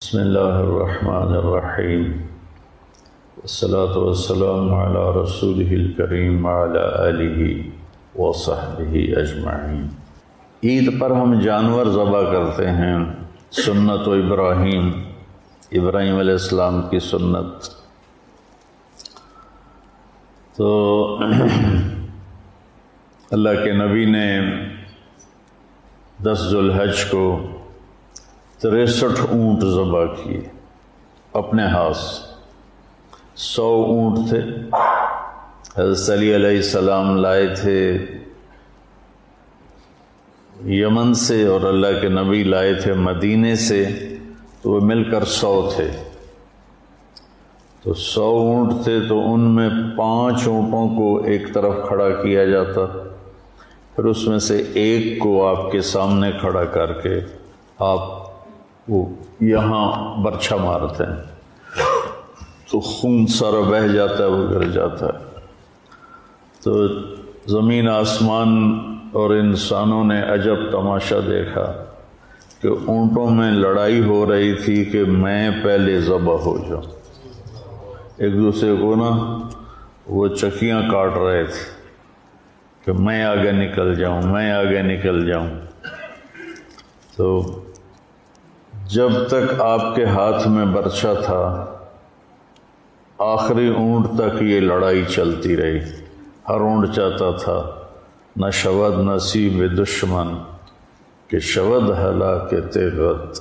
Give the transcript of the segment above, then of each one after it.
بسم اللہ الرحمن الرحیم والصلاة والسلام علی رسولہ الکریم وعلی آلہ وصحبہ اجمعین۔ عید پر ہم جانور ذبح کرتے ہیں، سنت ابراہیم علیہ السلام کی سنت۔ تو اللہ کے نبی نے 10 ذو الحج کو 63 اونٹ ذبح کیے اپنے ہاتھ سے۔ 100 اونٹ تھے، حضرت علی علیہ السلام لائے تھے یمن سے اور اللہ کے نبی لائے تھے مدینے سے، تو وہ مل کر 100 تھے۔ تو 100 اونٹ تھے تو ان میں 5 اونٹوں کو ایک طرف کھڑا کیا جاتا، پھر اس میں سے ایک کو آپ کے سامنے کھڑا کر کے آپ وہ یہاں برچھا مارتے ہیں تو خون سارا بہہ جاتا ہے، وہ گر جاتا ہے۔ تو زمین آسمان اور انسانوں نے عجب تماشا دیکھا کہ اونٹوں میں لڑائی ہو رہی تھی کہ میں پہلے ذبح ہو جاؤں، ایک دوسرے کو نا وہ چکیاں کاٹ رہے تھے کہ میں آگے نکل جاؤں، میں آگے نکل جاؤں۔ تو جب تک آپ کے ہاتھ میں برچھا تھا آخری اونٹ تک یہ لڑائی چلتی رہی۔ ہر اونٹ چاہتا تھا نہ شود نصیب دشمن کہ شود ہلاک تیغت،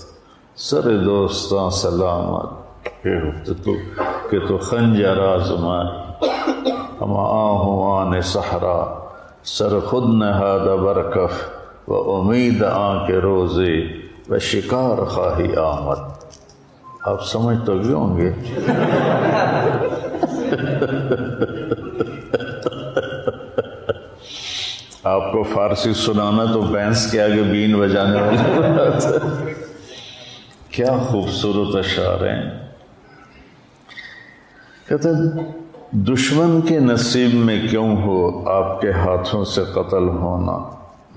سر دوستاں سلامت کہ تو خنجر آزمائی، ہم آہوان صحرا سر خود نہاد برکف و امید آن کے روزے و شکار خواہی آمد۔ آپ سمجھ تو گئے ہوں گے۔ آپ کو فارسی سنانا تو بینس کے آگے بین بجانے والی بات ہے۔ کیا خوبصورت اشعار ہیں۔ کہتے ہیں دشمن کے نصیب میں کیوں ہو آپ کے ہاتھوں سے قتل ہونا،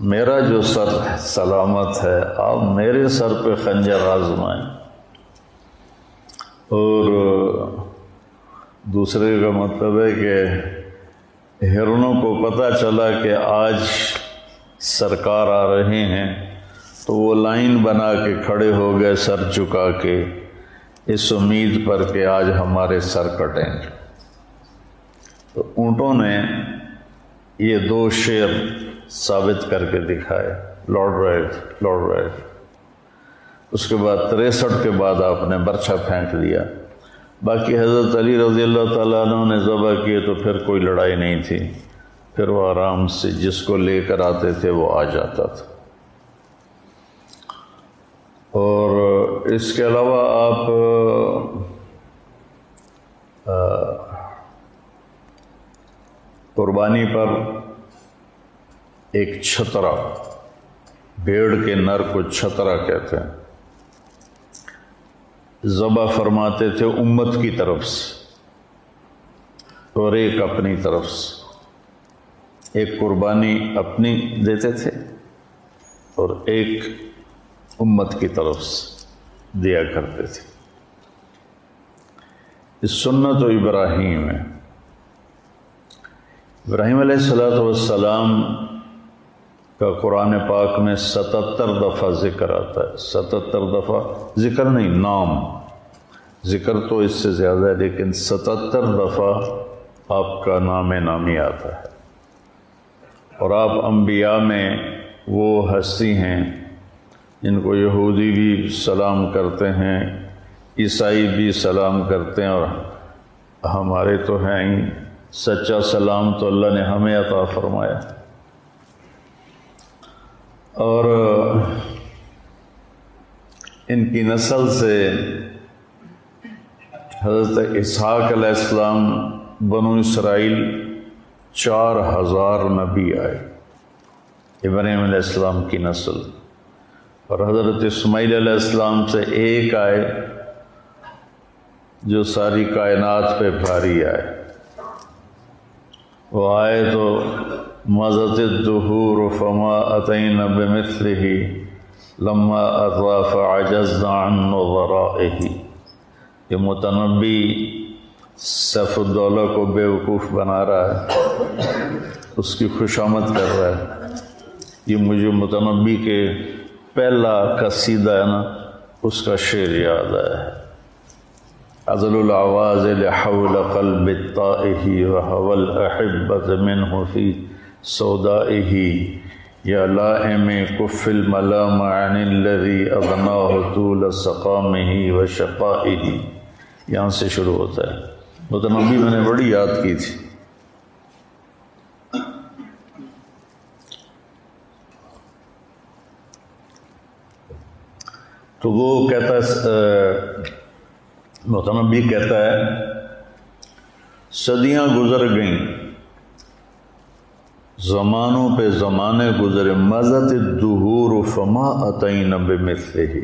میرا جو سر سلامت ہے آپ میرے سر پہ خنجر آزمائیں۔ اور دوسرے کا مطلب ہے کہ ہرنوں کو پتہ چلا کہ آج سرکار آ رہے ہیں تو وہ لائن بنا کے کھڑے ہو گئے سر جھکا کے، اس امید پر کہ آج ہمارے سر کٹیں گے۔ تو اونٹوں نے یہ 2 شعر ثابت کر کے دکھائے، لوٹ رہے تھے۔ اس کے بعد 63 کے بعد آپ نے برچھا پھینک دیا۔ باقی حضرت علی رضی اللہ تعالیٰ عنہ نے ذبح کیے تو پھر کوئی لڑائی نہیں تھی، پھر وہ آرام سے جس کو لے کر آتے تھے وہ آ جاتا تھا۔ اور اس کے علاوہ آپ قربانی پر ایک چھترا، بھیڑ کے نر کو چھترا کہتے ہیں، ذبح فرماتے تھے امت کی طرف سے اور ایک اپنی طرف سے۔ ایک قربانی اپنی دیتے تھے اور ایک امت کی طرف سے دیا کرتے تھے۔ اس سنت و ابراہیم ہے۔ ابراہیم علیہ السلام کا قرآن پاک میں 77 دفعہ ذکر آتا ہے۔ 77 دفعہ ذکر نہیں، نام، ذکر تو اس سے زیادہ ہے، لیکن 77 دفعہ آپ کا نام نامی آتا ہے۔ اور آپ انبیاء میں وہ ہستی ہیں جن کو یہودی بھی سلام کرتے ہیں، عیسائی بھی سلام کرتے ہیں، اور ہمارے تو ہیں ہی سچا سلام تو اللہ نے ہمیں عطا فرمایا۔ اور ان کی نسل سے حضرت اسحاق علیہ السلام بنو اسرائیل 4000 نبی آئے ابراہیم علیہ السلام کی نسل، اور حضرت اسماعیل علیہ السلام سے ایک آئے جو ساری کائنات پہ بھاری آئے۔ وہ آئے تو مضت الدہور فما اتین بمثلہ لما اطا فعجزنا عن نظرائه، یہ متنبی سیف الدولہ کو بیوقوف بنا رہا ہے، اس کی خوشامد کر رہا ہے۔ یہ مجھے متنبی کے پہلا قصیدہ ہے نا، اس کا شعر یاد آیا ہے۔ عزل العواز لحول قلب الطائه وهوى الأحبة منه في سودائه یا لائم کف الملام عن الذي أضناه طول سقامه وشقائه، یہاں سے شروع ہوتا ہے۔ متنبی میں نے بڑی یاد کی تھی۔ تو وہ کہتا ہے، متنبی کہتا ہے صدیاں گزر گئیں، زمانوں پہ زمانے گزرے، مضت الدہور فما اتین بمثلہ،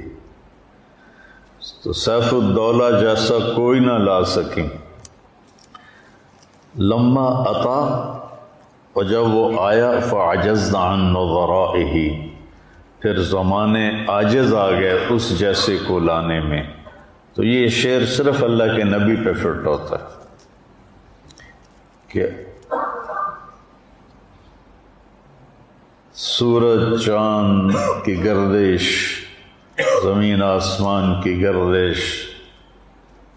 تو سیف الدولہ جیسا کوئی نہ لا سکیں۔ لما اتا، اور جب وہ آیا، فعجزنا عن نظرائہ، پھر زمانے عاجز آ گئے اس جیسے کو لانے میں۔ تو یہ شعر صرف اللہ کے نبی پہ فٹ ہوتا ہے کہ سورج چاند کی گردش، زمین آسمان کی گردش،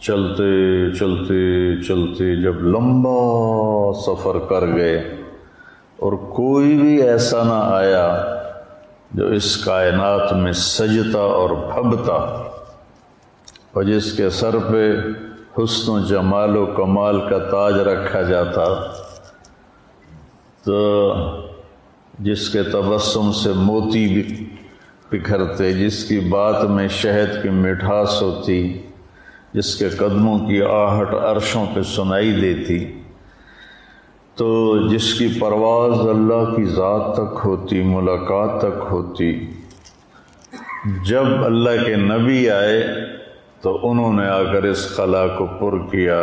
چلتے چلتے چلتے جب لمبا سفر کر گئے اور کوئی بھی ایسا نہ آیا جو اس کائنات میں سجتا اور پھبتا، اور جس کے سر پہ حسن و جمال و کمال کا تاج رکھا جاتا، تو جس کے تبسم سے موتی بھی بکھرتے، جس کی بات میں شہد کی مٹھاس ہوتی، جس کے قدموں کی آہٹ عرشوں پہ سنائی دیتی، تو جس کی پرواز اللہ کی ذات تک ہوتی، ملاقات تک ہوتی، جب اللہ کے نبی آئے تو انہوں نے آ کر اس خلا کو پر کیا،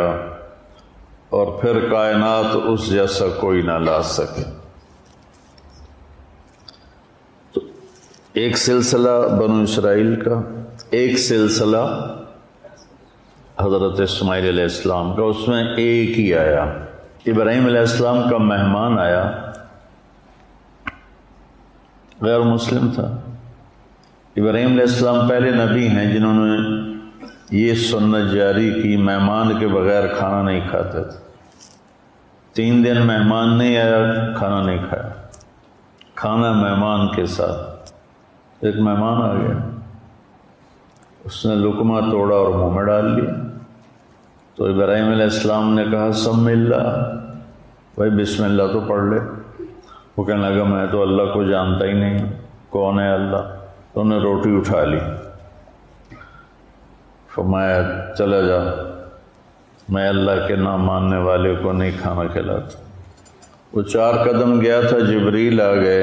اور پھر کائنات اس جیسا کوئی نہ لا سکے۔ تو ایک سلسلہ بنو اسرائیل کا، ایک سلسلہ حضرت اسماعیل علیہ السلام کا، اس میں ایک ہی آیا۔ ابراہیم علیہ السلام کا مہمان آیا، غیر مسلم تھا۔ ابراہیم علیہ السلام پہلے نبی ہیں جنہوں نے یہ سنت جاری کی، مہمان کے بغیر کھانا نہیں کھاتے تھے۔ 3 دن مہمان نہیں آیا، کھانا نہیں کھایا، کھانا مہمان کے ساتھ۔ ایک مہمان آ گیا، اس نے لقمہ توڑا اور منہ میں ڈال لیا، تو ابراہیم علیہ السلام نے کہا سم اللہ، بھائی بسم اللہ تو پڑھ لے۔ وہ کہنے لگا میں تو اللہ کو جانتا ہی نہیں ہوں، کون ہے اللہ؟ تو انہوں نے روٹی اٹھا لی، فرمایا چلا جا، میں اللہ کے نہ ماننے والے کو نہیں کھانا کھلاتا۔ وہ 4 قدم گیا تھا، جبریل آ گئے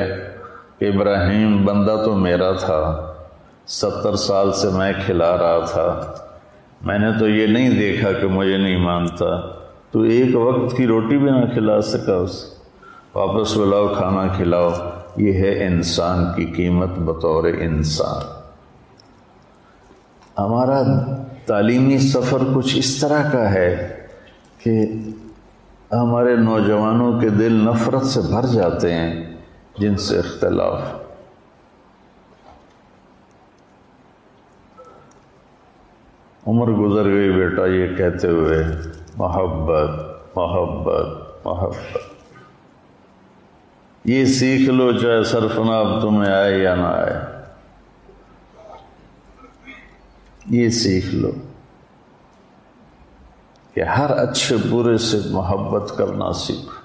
کہ ابراہیم بندہ تو میرا تھا، 70 سال سے میں کھلا رہا تھا، میں نے تو یہ نہیں دیکھا کہ مجھے نہیں مانتا، تو ایک وقت کی روٹی بھی نہ کھلا سکا اسے، واپس بلاؤ کھانا کھلاؤ۔ یہ ہے انسان کی قیمت بطور انسان۔ ہمارا تعلیمی سفر کچھ اس طرح کا ہے کہ ہمارے نوجوانوں کے دل نفرت سے بھر جاتے ہیں، جن سے اختلاف۔ عمر گزر گئی بیٹا یہ کہتے ہوئے محبت محبت محبت، یہ سیکھ لو چاہے سرفناب تمہیں آئے یا نہ آئے، یہ سیکھ لو کہ ہر اچھے برے سے محبت کرنا سیکھو۔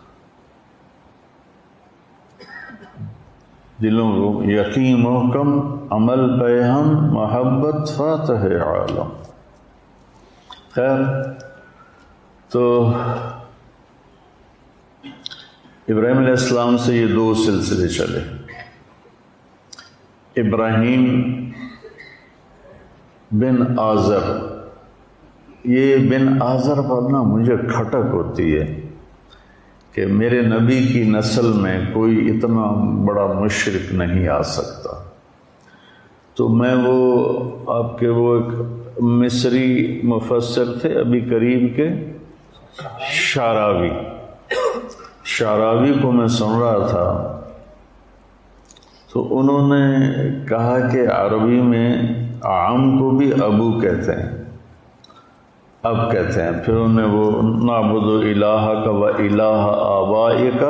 دلوں کو یقین محکم، عمل پیہم، محبت فاتح عالم۔ خیر، تو ابراہیم علیہ السلام سے یہ 2 سلسلے چلے۔ ابراہیم بن آزر، یہ بن آزر پر نا مجھے کھٹک ہوتی ہے کہ میرے نبی کی نسل میں کوئی اتنا بڑا مشرک نہیں آ سکتا۔ تو میں وہ آپ کے وہ ایک مصری مفسر تھے ابھی قریب کے، شعراوی کو میں سن رہا تھا، تو انہوں نے کہا کہ عربی میں عام کو بھی ابو کہتے ہیں، اب کہتے ہیں، پھر انہوں نے وہ نعبد الہک و الہ آبائک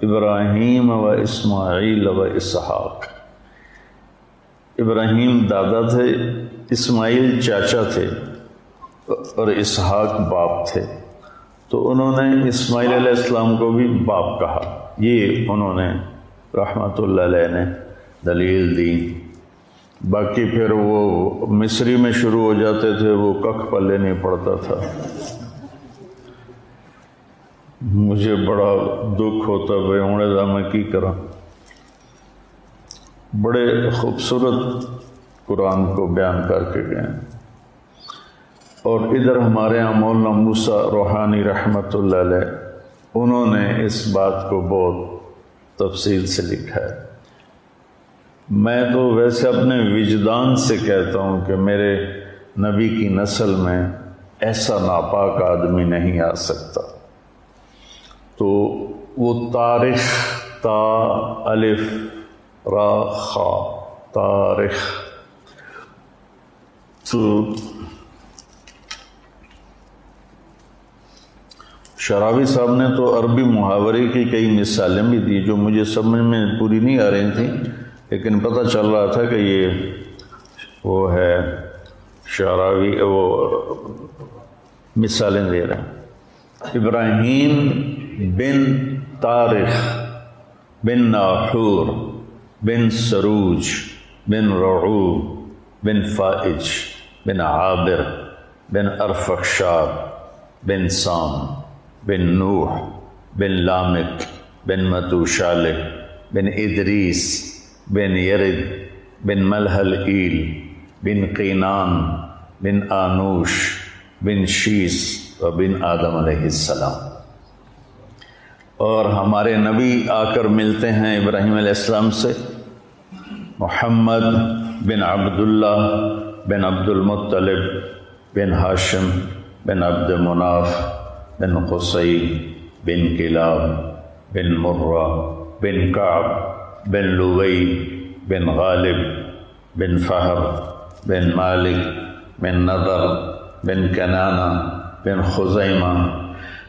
ابراہیم و اسماعیل و اسحاق، ابراہیم دادا تھے، اسماعیل چاچا تھے اور اسحاق باپ تھے، تو انہوں نے اسماعیل علیہ السلام کو بھی باپ کہا، یہ انہوں نے رحمۃ اللہ علیہ نے دلیل دی۔ باقی پھر وہ مصری میں شروع ہو جاتے تھے، وہ ککھ پلے نہیں پڑتا تھا، مجھے بڑا دکھ ہوتا بھائی ہوں دا میں کی کرا۔ بڑے خوبصورت قرآن کو بیان کر کے گئے، اور ادھر ہمارے یہاں مولانا موسیٰ روحانی رحمۃ اللہ علیہ انہوں نے اس بات کو بہت تفصیل سے لکھا ہے۔ میں تو ویسے اپنے وجدان سے کہتا ہوں کہ میرے نبی کی نسل میں ایسا ناپاک آدمی نہیں آ سکتا۔ تو وہ تاریخ، تا الف را خا، تاریخ، تو شعراوی صاحب نے تو عربی محاورے کی کئی مثالیں بھی دی جو مجھے سمجھ میں پوری نہیں آ رہی تھیں، لیکن پتہ چل رہا تھا کہ یہ وہ ہے شعراوی، وہ مثالیں دے رہے ہیں۔ ابراہیم بن طارخ بن ناحور بن سروج بن رعوب بن فائج بن عابر بن ارفخشاد بن سام بن نوح بن لامک بن متوشالح بن ادریس بن یرد بن ملحل ایل بن قینان بن آنوش بن شیس و بن آدم علیہ السلام۔ اور ہمارے نبی آ کر ملتے ہیں ابراہیم علیہ السلام سے، محمد بن عبداللہ بن عبد المطلب بن ہاشم بن عبد مناف بن قصی بن کلاب بن مرہ بن کعب بن لوی بن غالب بن فہر بن مالک بن نضر بن کنانہ بن خزیمہ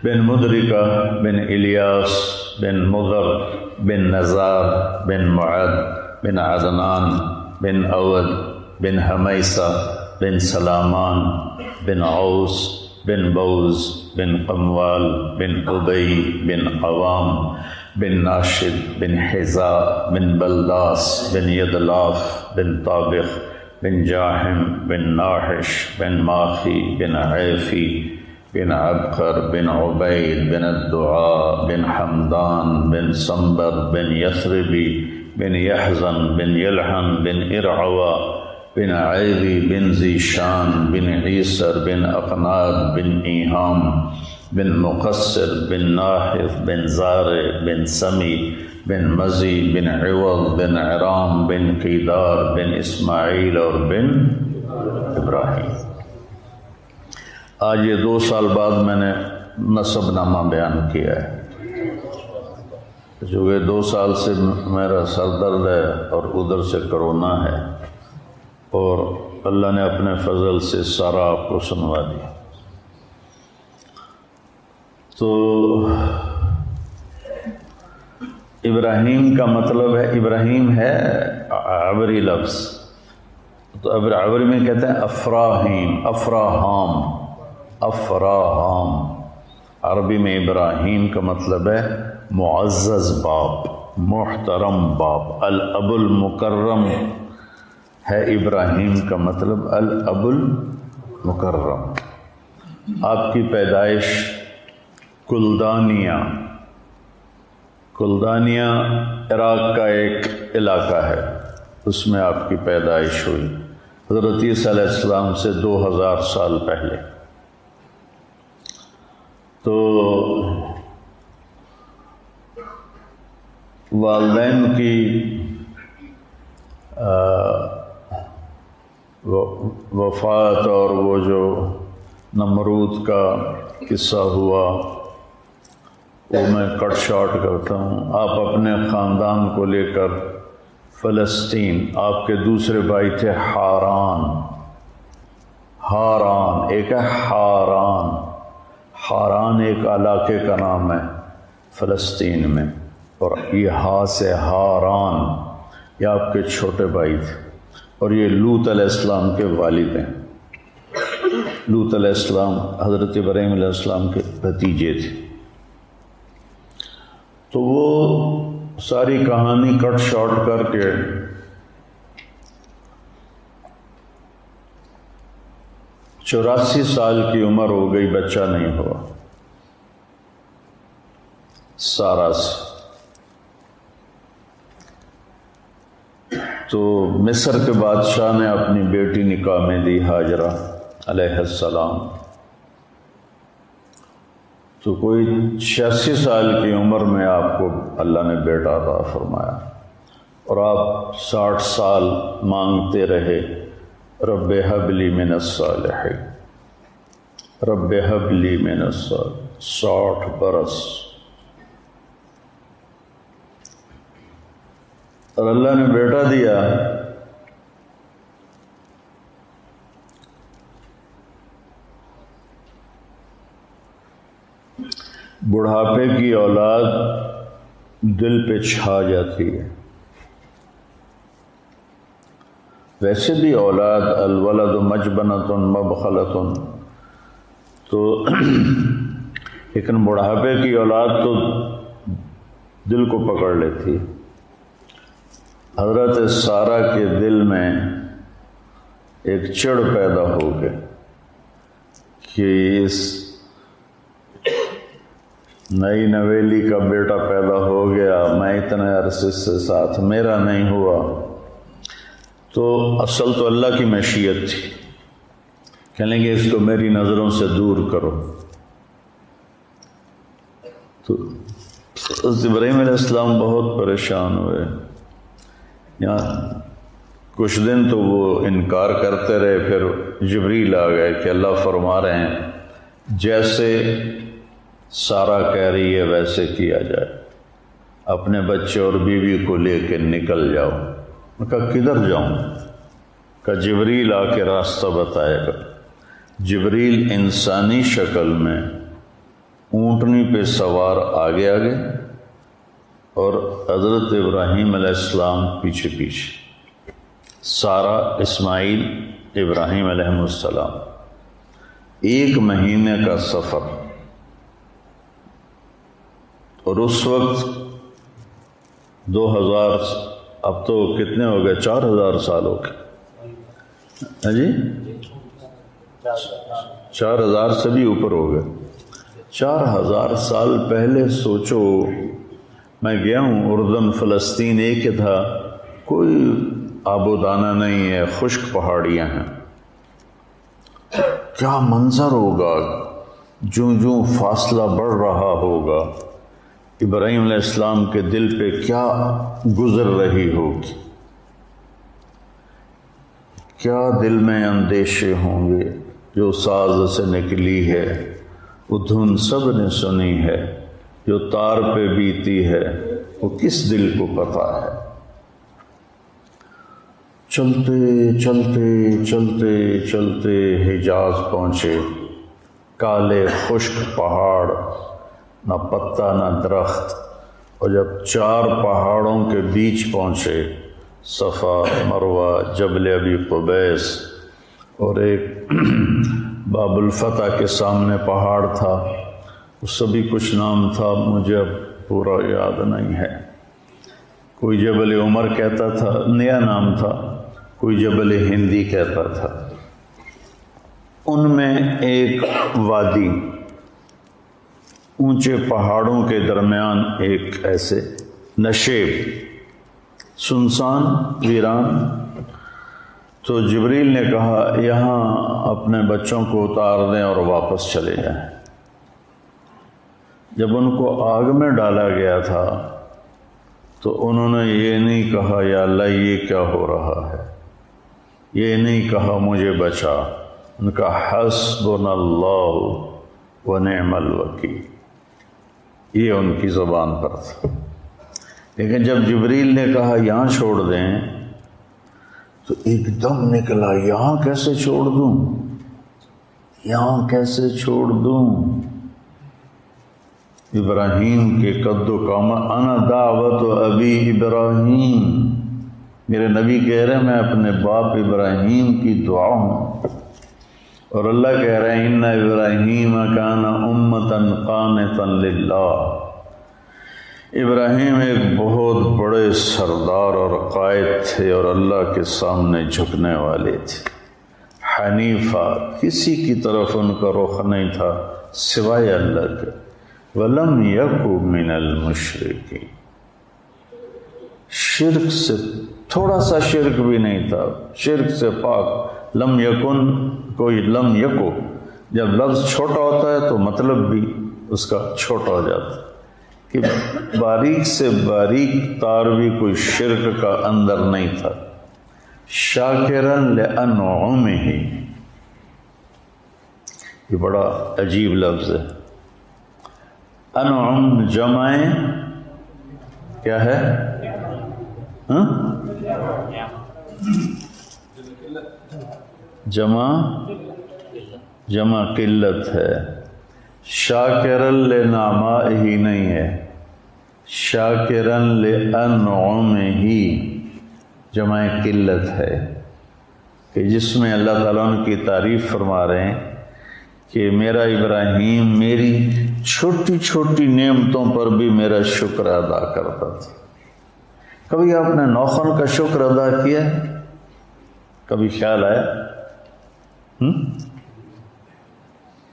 بن مدرکہ بن الیاس بن مضر بن نزار بن معد بن عدنان بن اود بن حمیسہ بن سلامان بن عوس بن بوز بن قموال بن ابی بن عوام بن ناشد بن حذاء بن بلداس بن یدلاف بن طابخ بن جاحم بن ناحش بن ماخی بن عیفی بن عبقر بن عبید بن الدعاء بن حمدان بن صنبر بن یثربی بن یحزن بن یلحن بن ارعوا بن عیدی بن ذیشان بن عیسر بن اقناد بن ایہام بن مقصر بن ناحف بن زارع بن سمی بن مزی بن عوض بن عرام بن قیدار بن اسماعیل اور بن ابراہیم۔ آج یہ 2 سال بعد میں نے نسب نامہ بیان کیا ہے، چونکہ 2 سال سے میرا سر درد ہے اور ادھر سے کرونا ہے، اور اللہ نے اپنے فضل سے سارا آپ کو سنوا دیا۔ تو ابراہیم کا مطلب ہے، ابراہیم ہے عبری لفظ، تو عبری میں کہتے ہیں افراہیم، افراہام، افراہام۔ عربی میں ابراہیم کا مطلب ہے معزز باپ، محترم باپ، الاب المکرم ہے ابراہیم کا مطلب، الاب المکرم۔ آپ کی پیدائش کلدانیہ، کلدانیہ عراق کا ایک علاقہ ہے، اس میں آپ کی پیدائش ہوئی حضرت عیسیٰ علیہ السلام سے 2000 سال پہلے۔ تو والدین کی وفات اور وہ جو نمرود کا قصہ ہوا وہ میں کٹ شارٹ کرتا ہوں۔ آپ اپنے خاندان کو لے کر فلسطین، آپ کے دوسرے بھائی تھے ہاران، ایک ہے ہاران ایک علاقے کا نام ہے فلسطین میں، اور یہ سے ہاران، یہ آپ کے چھوٹے بھائی تھے، اور یہ لوط علیہ السلام کے والد ہیں۔ لوط علیہ السلام حضرت ابراہیم علیہ السلام کے بھتیجے تھے۔ تو وہ ساری کہانی کٹ شارٹ کر کے 84 سال کی عمر ہو گئی، بچہ نہیں ہوا سارا سے۔ تو مصر کے بادشاہ نے اپنی بیٹی نکاح میں دی، ہاجرہ علیہ السلام۔ تو کوئی 86 سال کی عمر میں آپ کو اللہ نے بیٹا عطا فرمایا، اور آپ 60 سال مانگتے رہے، رب ہب لی من الصالحین، رب ہب لی من الصالحین، 60 برس، اور اللہ نے بیٹا دیا۔ بڑھاپے کی اولاد دل پہ چھا جاتی ہے۔ ویسے بھی اولاد الولد مجبنۃ مبخلۃ، تو لیکن بڑھاپے کی اولاد تو دل کو پکڑ لیتی ہے۔ حضرت سارہ کے دل میں ایک چڑ پیدا ہو گئی کہ اس نئی نویلی کا بیٹا پیدا ہو گیا، میں اتنے عرصے سے ساتھ میرا نہیں ہوا۔ تو اصل تو اللہ کی مشیت تھی، کہنے گے اس کو میری نظروں سے دور کرو۔ تو ابراہیم علیہ السلام بہت پریشان ہوئے، یہاں کچھ دن تو وہ انکار کرتے رہے، پھر جبریل آ گئے کہ اللہ فرما رہے ہیں جیسے سارہ کہہ رہی ہے ویسے کیا جائے، اپنے بچے اور بیوی کو لے کے نکل جاؤ۔ میں کہا کدھر جاؤں؟ کہ جبریل آ کے راستہ بتائے گا۔ جبریل انسانی شکل میں اونٹنی پہ سوار آگے آگے، اور حضرت ابراہیم علیہ السلام پیچھے پیچھے، سارہ، اسماعیل، ابراہیم علیہ السلام، 1 مہینے کا سفر۔ اور اس وقت 2000، اب تو کتنے ہو گئے، 4000 سال ہو گئے، جی 4000 سے بھی اوپر ہو گئے۔ 4000 سال پہلے سوچو، میں گیا ہوں اردن، فلسطین ایک ہی تھا، کوئی آب و دانہ نہیں ہے، خشک پہاڑیاں ہیں۔ کیا منظر ہوگا، جوں فاصلہ بڑھ رہا ہوگا، ابراہیم علیہ السلام کے دل پہ کیا گزر رہی ہوگی، کیا دل میں اندیشے ہوں گے۔ جو ساز سے نکلی ہے وہ دھن سب نے سنی ہے، جو تار پہ بیتی ہے وہ کس دل کو پتہ ہے۔ چلتے چلتے چلتے چلتے حجاز پہنچے، کالے خشک پہاڑ، نہ پتا نہ درخت، اور جب 4 پہاڑوں کے بیچ پہنچے، صفا، مروہ، جبل ابی قبیس، اور ایک باب الفتح کے سامنے پہاڑ تھا، اس سے بھی کچھ نام تھا، مجھے اب پورا یاد نہیں ہے۔ کوئی جبل عمر کہتا تھا، نیا نام تھا، کوئی جبل ہندی کہتا تھا۔ ان میں ایک وادی، اونچے پہاڑوں کے درمیان ایک ایسے نشیب، سنسان، ویران۔ تو جبریل نے کہا یہاں اپنے بچوں کو اتار دیں اور واپس چلے جائیں۔ جب ان کو آگ میں ڈالا گیا تھا تو انہوں نے یہ نہیں کہا یا اللہ یہ کیا ہو رہا ہے، یہ نہیں کہا مجھے بچا، ان کا حسبنا اللہ و نعم الوکیل، یہ ان کی زبان پر تھا۔ لیکن جب جبریل نے کہا یہاں چھوڑ دیں تو ایک دم نکلا، یہاں کیسے چھوڑ دوں، یہاں کیسے چھوڑ دوں؟ ابراہیم کے قد و قامت، انا دعوت ابی ابراہیم، میرے نبی کہہ رہے ہیں میں اپنے باپ ابراہیم کی دعا ہوں، اور اللہ کہہ رہے ہیں ان ابراہیم کان امتا قانتا للہ، ابراہیم ایک بہت بڑے سردار اور قائد تھے اور اللہ کے سامنے جھکنے والے تھے، حنیفہ، کسی کی طرف ان کا رخ نہیں تھا سوائے اللہ کے، وَلَمْ يَكُ مِنَ الْمُشْرِكِينَ، شرک سے تھوڑا سا شرک بھی نہیں تھا، شرک سے پاک۔ لم یکن، کوئی لم یکو، جب لفظ چھوٹا ہوتا ہے تو مطلب بھی اس کا چھوٹا ہو جاتا ہے، کہ باریک سے باریک تار بھی کوئی شرک کا اندر نہیں تھا۔ شاکرن لانعمہ، یہ بڑا عجیب لفظ ہے۔ انعم جمع کیا ہے؟ جمع قلت ہے، شاکرن لنعمائہ نہیں ہے، شاکرن لانعمہ جمع قلت ہے، کہ جس میں اللہ تعالیٰ ان کی تعریف فرما رہے ہیں کہ میرا ابراہیم میری چھوٹی چھوٹی نعمتوں پر بھی میرا شکر ادا کرتا تھا۔ کبھی آپ نے نوخن کا شکر ادا کیا؟ کبھی خیال آیا؟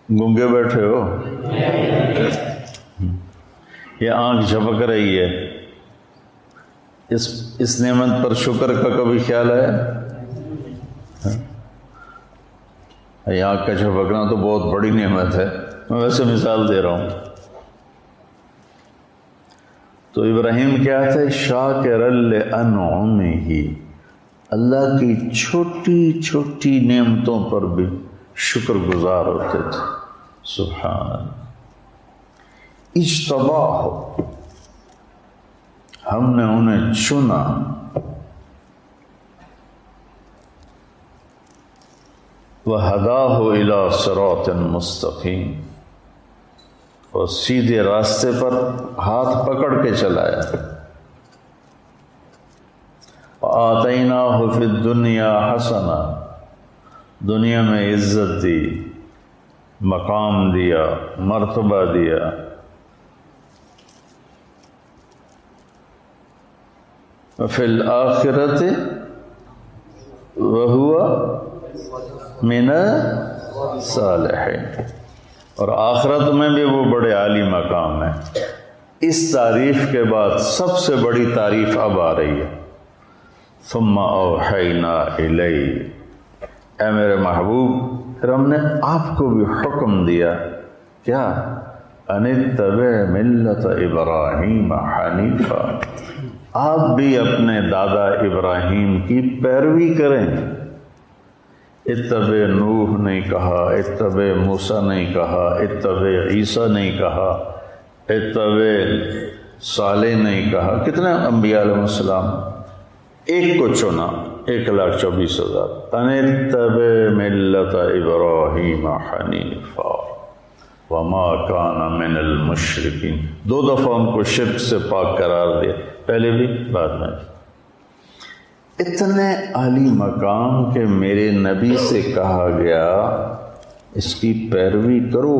گنگے بیٹھے ہو؟ یہ آنکھ جھپک رہی ہے، اس نعمت پر شکر کا کبھی خیال آیا؟ یہ آنکھ کا جھپکنا تو بہت بڑی نعمت ہے، میں ویسے مثال دے رہا ہوں۔ تو ابراہیم کیا تھے؟ شاکرن لانعمہ، اللہ کی چھوٹی چھوٹی نعمتوں پر بھی شکر گزار ہوتے تھے۔ سبحان اللہ۔ اجتباہ، ہم نے انہیں چنا، وہداہ الی صراط مستقیم، اور سیدھے راستے پر ہاتھ پکڑ کے چلایا۔ وآتیناہ فی الدنیا حسنہ، دنیا میں عزت دی، مقام دیا، مرتبہ دیا۔ وفی الآخرۃ وہو من الصالحین، اور آخرت میں بھی وہ بڑے عالی مقام ہے۔ اس تعریف کے بعد سب سے بڑی تعریف اب آ رہی ہے۔ ثم اوحینا الیک، اے میرے محبوب پھر ہم نے آپ کو بھی حکم دیا، کیا؟ ان اتبع ملت ابراہیم حنیفا، آپ بھی اپنے دادا ابراہیم کی پیروی کریں۔ اتبع نوح نہیں کہا، اتبع موسیٰ نہیں کہا، اتبع عیسیٰ نہیں کہا، اتبع صالح نہیں کہا۔ کتنے انبیاء علیہ السلام؟ ایک کو چنا، 1,24,000۔ ان اتبع ملت ابراہیم حنیفا وما کان من المشرکین، 2 دفعہ ان کو شرک سے پاک قرار دیا، پہلے بھی بعد میں بھی۔ اتنے عالی مقام کہ میرے نبی سے کہا گیا اس کی پیروی کرو۔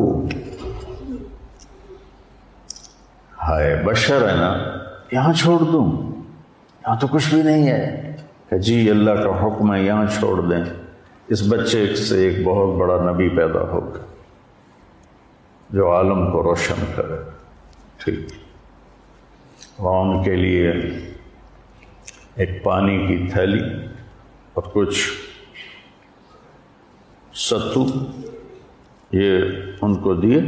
ہائے بشر ہے نا، یہاں چھوڑ دوں، یہاں تو کچھ بھی نہیں ہے، کہ جی اللہ کا حکم ہے یہاں چھوڑ دیں۔ اس بچے سے ایک بہت بڑا نبی پیدا ہوگا جو عالم کو روشن کرے، ٹھیک، عوام کے لیے ایک پانی کی تھیلی اور کچھ ستو یہ ان کو دیے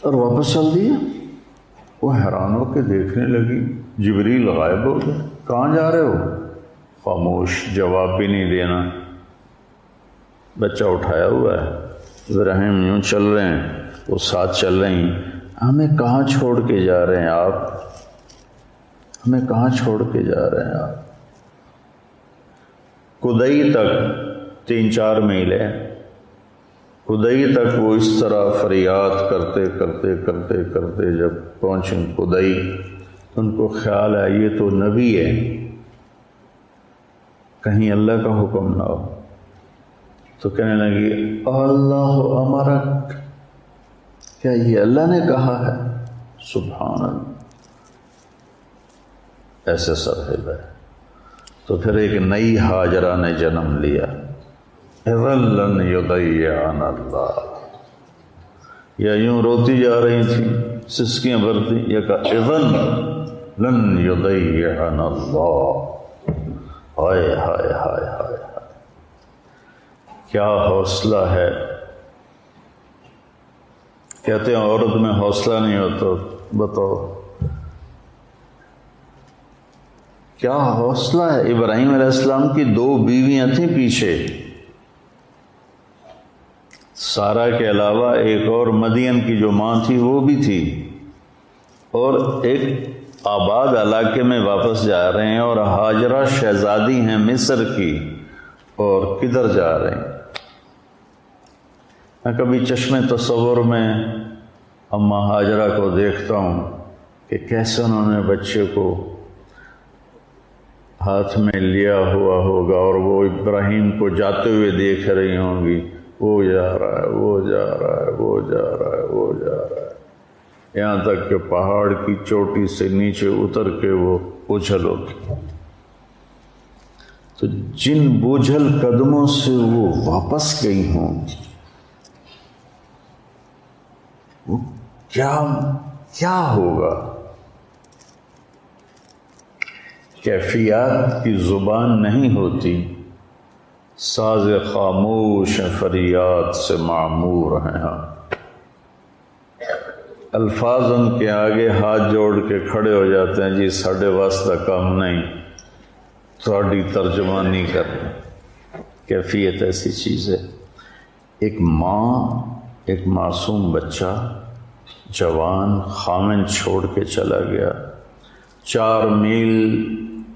اور واپس چل دیے۔ وہ حیران ہو کے دیکھنے لگی، جبریل غائب ہو گئے، کہاں جا رہے ہو؟ خاموش، جواب بھی نہیں دینا. بچہ اٹھایا ہوا ہے، ابراہیم یوں چل رہے ہیں، وہ ساتھ چل رہی ہیں. ہمیں کہاں چھوڑ کے جا رہے ہیں آپ؟ ہمیں کہاں چھوڑ کے جا رہے ہیں آپ؟ کدئی تک 3-4 میل ہے. کدئی تک وہ اس طرح فریاد کرتے کرتے کرتے کرتے جب پہنچیں کدئی، ان کو خیال ہے یہ تو نبی ہے، کہیں اللہ کا حکم نہ ہو. تو کہنے لگی اللہ امرک، کیا یہ اللہ نے کہا ہے؟ سبحان اللہ. ایسے سرحد ہے. تو پھر ایک نئی ہاجرہ نے جنم لیا. اذن لن یضیعنا اللہ. یا یوں روتی جا رہی تھیں، سسکیاں بھرتی، یا کہا اذن لن یضیعنا اللہ. ہائے ہائے ہائے ہائے، کیا حوصلہ ہے. کہتے ہیں عورت میں حوصلہ نہیں ہوتا. بتاؤ کیا حوصلہ ہے. ابراہیم علیہ السلام کی 2 بیویاں تھیں پیچھے، سارا کے علاوہ ایک اور مدین کی جو ماں تھی وہ بھی تھی، اور ایک آباد علاقے میں واپس جا رہے ہیں، اور ہاجرہ شہزادی ہیں مصر کی، اور کدھر جا رہے ہیں. میں کبھی چشم تصور میں اماں ہاجرہ کو دیکھتا ہوں کہ کیسے انہوں نے بچے کو ہاتھ میں لیا ہوا ہوگا، اور وہ ابراہیم کو جاتے ہوئے دیکھ رہی ہوں گی. وہ جا رہا ہے، وہ جا رہا ہے، وہ جا رہا ہے، وہ جا رہا ہے، یہاں تک کہ پہاڑ کی چوٹی سے نیچے اتر کے وہ اچھل اٹھی. تو جن بوجھل قدموں سے وہ واپس گئی ہوں، وہ کیا ہوگا. کیفیات کی زبان نہیں ہوتی، ساز خاموش فریاد سے معمور ہیں. ہاں الفاظ ان کے آگے ہاتھ جوڑ کے کھڑے ہو جاتے ہیں. جی ساڈے واسطہ کام نہیں، تھوڑی ترجمانی کریں. کیفیت ایسی چیز ہے. ایک ماں، ایک معصوم بچہ جوان خامن چھوڑ کے چلا گیا. 4 میل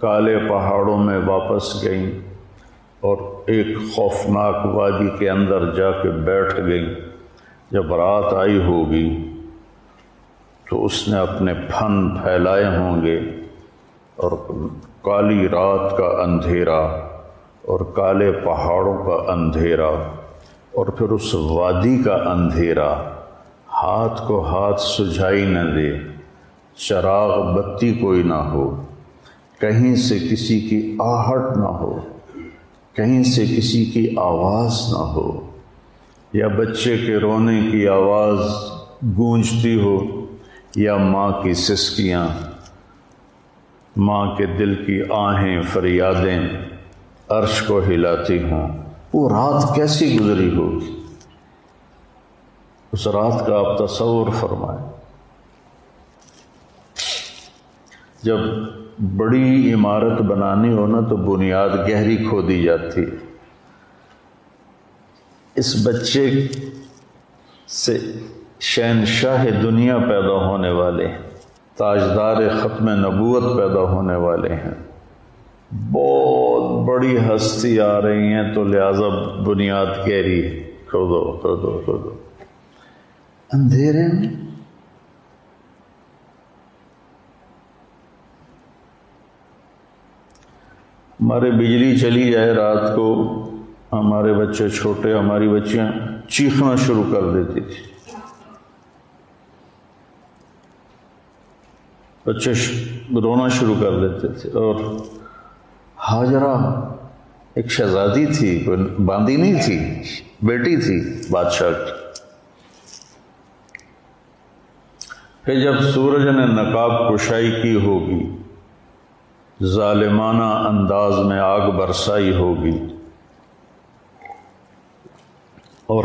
کالے پہاڑوں میں واپس گئیں، اور ایک خوفناک وادی کے اندر جا کے بیٹھ گئی. جب رات آئی ہوگی تو اس نے اپنے پھن پھیلائے ہوں گے، اور کالی رات کا اندھیرا اور کالے پہاڑوں کا اندھیرا اور پھر اس وادی کا اندھیرا ہاتھ کو ہاتھ سجھائی نہ دے. چراغ بتی کوئی نہ ہو، کہیں سے کسی کی آہٹ نہ ہو، کہیں سے کسی کی آواز نہ ہو، یا بچے کے رونے کی آواز گونجتی ہو، یا ماں کی سسکیاں، ماں کے دل کی آہیں فریادیں عرش کو ہلاتی ہوں. وہ رات کیسی گزری ہوگی؟ اس رات کا آپ تصور فرمائیں. جب بڑی عمارت بنانی ہو نا تو بنیاد گہری کھودی جاتی ہے. اس بچے سے شہنشاہ دنیا پیدا ہونے والے ہیں، تاجدار ختم نبوت پیدا ہونے والے ہیں. بہت بڑی ہستی آ رہی ہیں، تو لہذا بنیاد گہری کھودو کھودو کھودو. اندھیرے میں ہمارے بجلی چلی جائے رات کو، ہمارے بچے چھوٹے، ہماری بچیاں چیخنا شروع کر دیتی تھی. بچے رونا شروع کر دیتے تھے. اور ہاجرہ ایک شہزادی تھی، کوئی باندی نہیں تھی، بیٹی تھی بادشاہ کی. کہ جب سورج نے نقاب کشائی کی ہوگی، ظالمانہ انداز میں آگ برسائی ہوگی، اور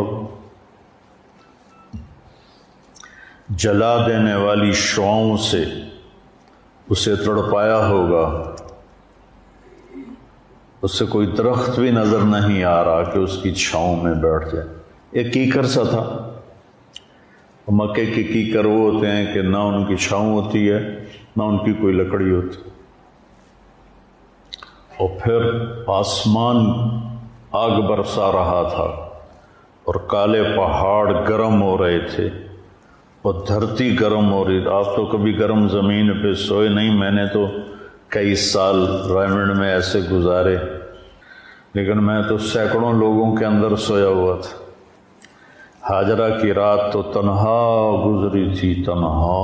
جلا دینے والی شعاؤں سے اسے تڑپایا ہوگا، اس سے کوئی درخت بھی نظر نہیں آ رہا کہ اس کی چھاؤں میں بیٹھ جائے. ایک کیکر سا تھا. مکے کے کیکر وہ ہوتے ہیں کہ نہ ان کی چھاؤں ہوتی ہے نہ ان کی کوئی لکڑی ہوتی. اور پھر آسمان آگ برسا رہا تھا اور کالے پہاڑ گرم ہو رہے تھے اور دھرتی گرم ہو رہی. آپ تو کبھی گرم زمین پہ سوئے نہیں، میں نے تو کئی سال رائمنڈ میں ایسے گزارے، لیکن میں تو سینکڑوں لوگوں کے اندر سویا ہوا تھا. ہاجرہ کی رات تو تنہا گزری تھی، تنہا.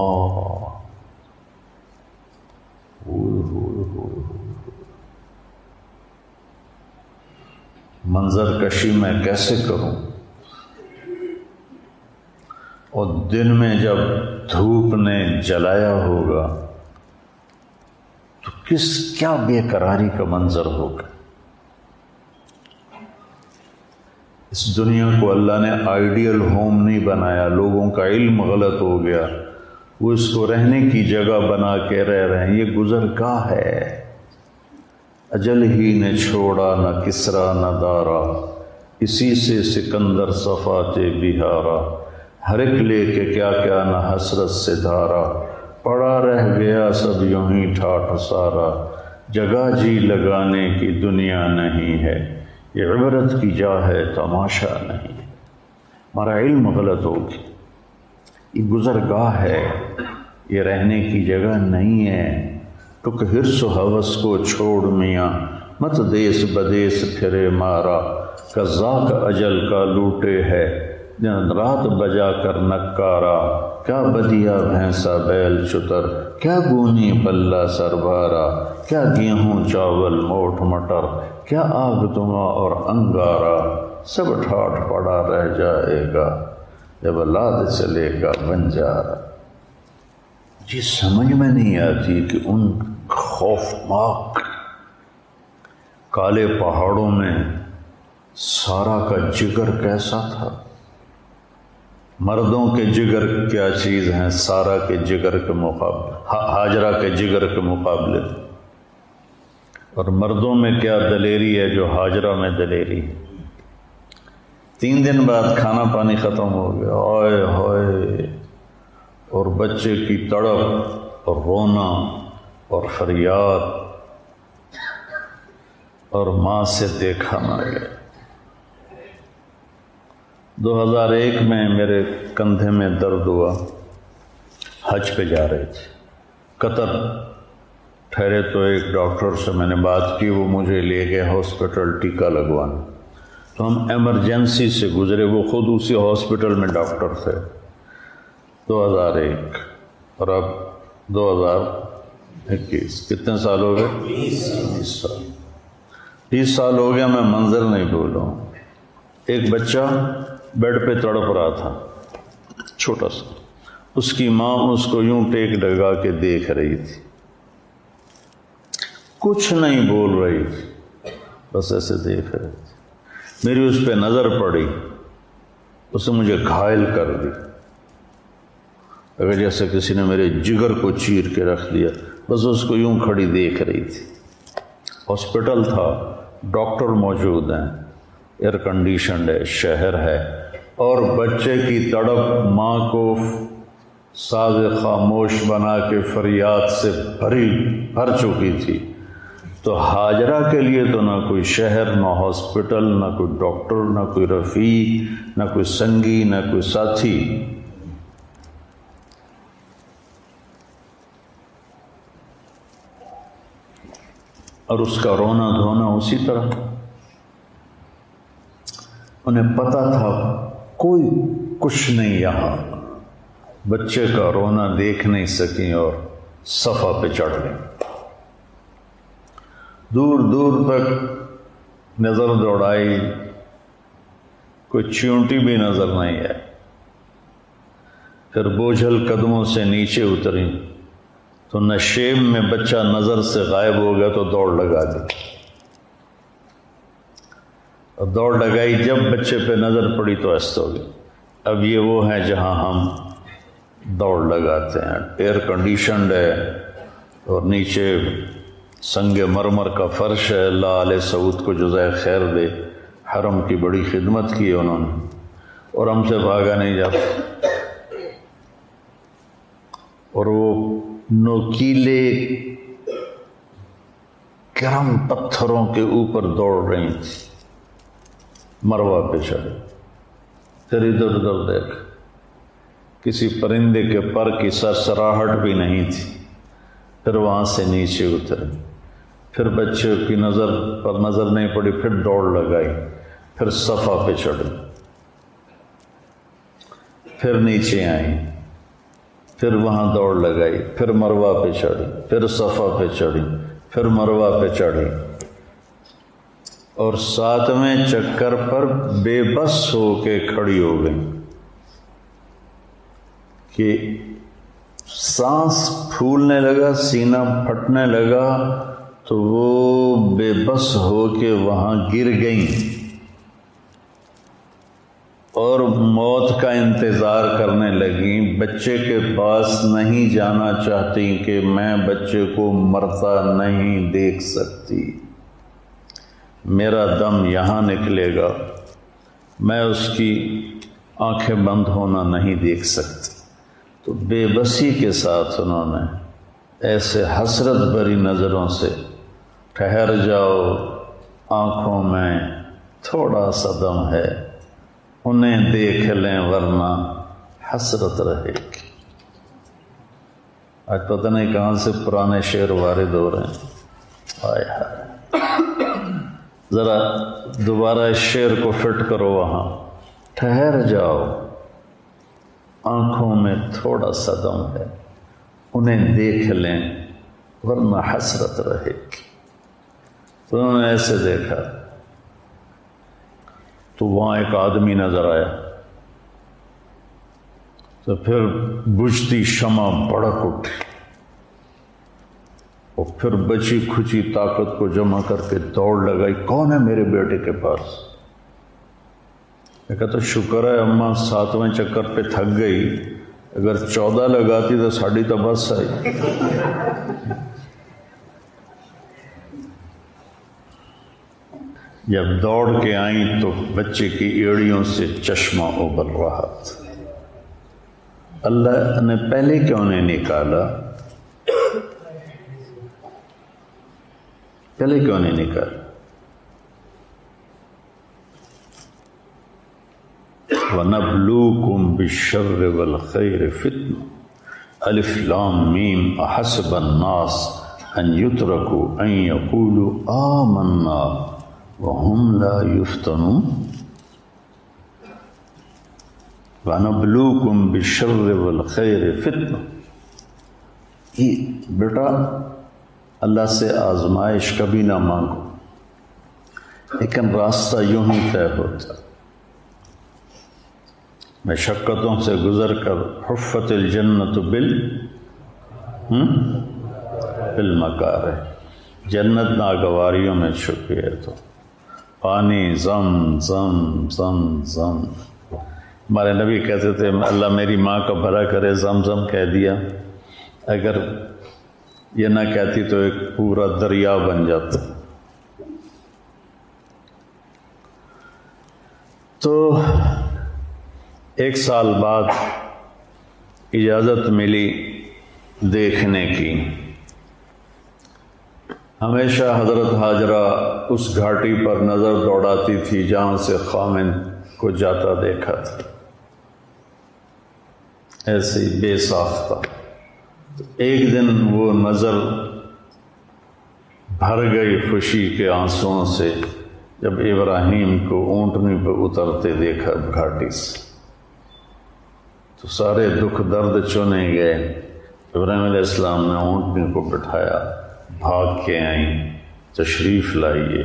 منظر کشی میں کیسے کروں؟ اور دن میں جب دھوپ نے جلایا ہوگا تو کیا بے قراری کا منظر ہوگا. اس دنیا کو اللہ نے آئیڈیل ہوم نہیں بنایا، لوگوں کا علم غلط ہو گیا، وہ اس کو رہنے کی جگہ بنا کے رہ رہے ہیں. یہ گزرگاہ ہے. اجل ہی نے چھوڑا نہ کسرا نہ دارا، اسی سے سکندر صفات بہارا. ہر ایک لے کے کیا کیا نہ حسرت سے دھارا، پڑا رہ گیا سب یوں ہی ٹھاٹھ سارا. جگہ جی لگانے کی دنیا نہیں ہے، یہ عبرت کی جا ہے تماشا نہیں. ہمارا علم غلط ہوگی. یہ گزرگاہ ہے، یہ رہنے کی جگہ نہیں ہے. ٹک حرص و ہوس کو چھوڑ میاں، مت دیس بدیس پھرے مارا. قضاء اجل کا لوٹے ہے دن رات بجا کر نکارا. کیا بدیا بھینسا بیل چتر، کیا گونی پلہ سربارا. کیا گیہوں چاول موٹ مٹر، کیا آگ دماں اور انگارا. سب ٹھاٹھ پڑا رہ جائے گا جب لاد چلے گا بنجارا. یہ سمجھ میں نہیں آتی کہ ان خوفناک کالے پہاڑوں میں سارا کا جگر کیسا تھا. مردوں کے جگر کیا چیز ہیں سارا کے جگر کے مقابلے، ہاجرہ کے جگر کے مقابلے. اور مردوں میں کیا دلیری ہے جو ہاجرہ میں دلیری ہے. 3 دن بعد کھانا پانی ختم ہو گیا، اوئے ہوئے، اور بچے کی تڑپ اور رونا اور فریاد اور ماں سے دیکھا نہ گیا. 2001 میں میرے کندھے میں درد ہوا. حج پہ جا رہے تھے، قطر ٹھہرے تو ایک ڈاکٹر سے میں نے بات کی، وہ مجھے لے گئے ہاسپٹل ٹیکا لگوانا. تو ہم ایمرجنسی سے گزرے، وہ خود اسی ہاسپٹل میں ڈاکٹر تھے. 2001 اور اب 2021 کتنے سال ہو گئے؟ 20 سال. 20 سال ہو گیا، میں منظر نہیں بھولوں. ایک بچہ بیڈ پہ تڑپ رہا تھا، چھوٹا سا. اس کی ماں اس کو یوں ٹیک لگا کے دیکھ رہی تھی، کچھ نہیں بول رہی تھی، بس ایسے دیکھ رہی تھی. میری اس پہ نظر پڑی، اس نے مجھے گھائل کر دی، اگر جیسے کسی نے میرے جگر کو چیر کے رکھ دیا. بس اس کو یوں کھڑی دیکھ رہی تھی. ہاسپٹل تھا، ڈاکٹر موجود ہیں، ایئر کنڈیشنڈ ہے، شہر ہے، اور بچے کی تڑپ ماں کو ساز خاموش بنا کے فریاد سے بھر چکی تھی. تو ہاجرہ کے لیے تو نہ کوئی شہر، نہ ہاسپٹل، نہ کوئی ڈاکٹر، نہ کوئی رفیق، نہ کوئی سنگی، نہ کوئی ساتھی. اور اس کا رونا دھونا اسی طرح. انہیں پتہ تھا کوئی کچھ نہیں یہاں. بچے کا رونا دیکھ نہیں سکیں اور صفا پہ چڑھ گئیں. دور دور تک نظر دوڑائی، کوئی چیونٹی بھی نظر نہیں ہے. پھر بوجھل قدموں سے نیچے اتری تو نشیب میں بچہ نظر سے غائب ہو گیا تو دوڑ لگا دی. اور دوڑ لگائی، جب بچے پہ نظر پڑی تو ایسا ہو گیا. اب یہ وہ ہے جہاں ہم دوڑ لگاتے ہیں، ایئر کنڈیشنڈ ہے اور نیچے سنگ مرمر کا فرش ہے، اللہ علیہ سعود کو جزائے خیر دے، حرم کی بڑی خدمت کی انہوں نے، اور ہم سے بھاگا نہیں جاتا، اور وہ نوکیلے گرم پتھروں کے اوپر دوڑ رہی تھی، مروہ پہ چڑھے، پھر ادھر ادھر دیکھ، کسی پرندے کے پر کی سرسراہٹ بھی نہیں تھی، پھر وہاں سے نیچے اترے، پھر بچے کی نظر پر نظر نہیں پڑی، پھر دوڑ لگائی، پھر صفا پہ چڑھی، پھر نیچے آئی، پھر وہاں دوڑ لگائی، پھر مروہ پہ چڑھی، پھر صفا پہ چڑھی، پھر مروہ پہ چڑھی، اور 7ویں چکر پر بے بس ہو کے کھڑی ہو گئی کہ سانس پھولنے لگا، سینہ پھٹنے لگا، تو وہ بے بس ہو کے وہاں گر گئیں اور موت کا انتظار کرنے لگیں، بچے کے پاس نہیں جانا چاہتی کہ میں بچے کو مرتا نہیں دیکھ سکتی، میرا دم یہاں نکلے گا، میں اس کی آنکھیں بند ہونا نہیں دیکھ سکتی۔ تو بے بسی کے ساتھ انہوں نے ایسے حسرت بھری نظروں سے، ٹھہر جاؤ، آنکھوں میں تھوڑا سا دم ہے، انہیں دیکھ لیں ورنہ حسرت رہے گی۔ آج پتہ نہیں کہاں سے پرانے شعر وارد ہو رہے ہیں، آئے ہائے، ذرا دوبارہ اس شعر کو فٹ کرو وہاں، ٹھہر جاؤ، آنکھوں میں تھوڑا سا دم ہے، انہیں دیکھ لیں ورنہ حسرت رہے گی۔ تو انہوں نے ایسے دیکھا تو وہاں ایک آدمی نظر آیا، تو پھر بجھتی شمع بڑک اٹھی، اور پھر بچی کھچی طاقت کو جمع کر کے دوڑ لگائی، کون ہے میرے بیٹے کے پاس؟ میں کہتا شکر ہے اماں 7ویں چکر پہ تھک گئی، اگر 14 لگاتی تو ساڑی تو بس آئی۔ جب دوڑ کے آئیں تو بچے کی ایڑیوں سے چشمہ ابل رہا تھا۔ اللہ نے پہلے کیوں نہیں نکالا؟ پہلے کیوں نہیں نکالا؟ وَنَبْلُوكُمْ بِالشَّرِّ وَالْخَيْرِ فِتْنَةً الف لام میم احسب الناس ان يتركوا ان يقولوا آمنا وهم لا يفتنون وَنَبْلُوكُمْ بِالشَّرِّ وَالْخَيْرِ فِتْنَةً، یہ بیٹا اللہ سے آزمائش کبھی نہ مانگو، لیکن راستہ یوں ہی طے ہوتا، مشقتوں سے گزر کر حفت الجنت بالمکارہ، جنت ناگواریوں میں چھپی ہے، تو پانی زم زم زم زم، ہمارے نبی کہتے تھے اللہ میری ماں کا بھلا کرے، زم زم کہہ دیا، اگر یہ نہ کہتی تو ایک پورا دریا بن جاتا۔ تو 1 سال بعد اجازت ملی دیکھنے کی، ہمیشہ حضرت حاجرہ اس گھاٹی پر نظر دوڑاتی تھی جہاں سے خامن کو جاتا دیکھا تھا، ایسے ہی بے ساختہ۔ ایک دن وہ نظر بھر گئی خوشی کے آنسوؤں سے جب ابراہیم کو اونٹنی پہ اترتے دیکھا گھاٹی سے، تو سارے دکھ درد چنے گئے۔ ابراہیم علیہ السلام نے اونٹنی کو بٹھایا، بھاگ کے آئیں، تشریف لائیے،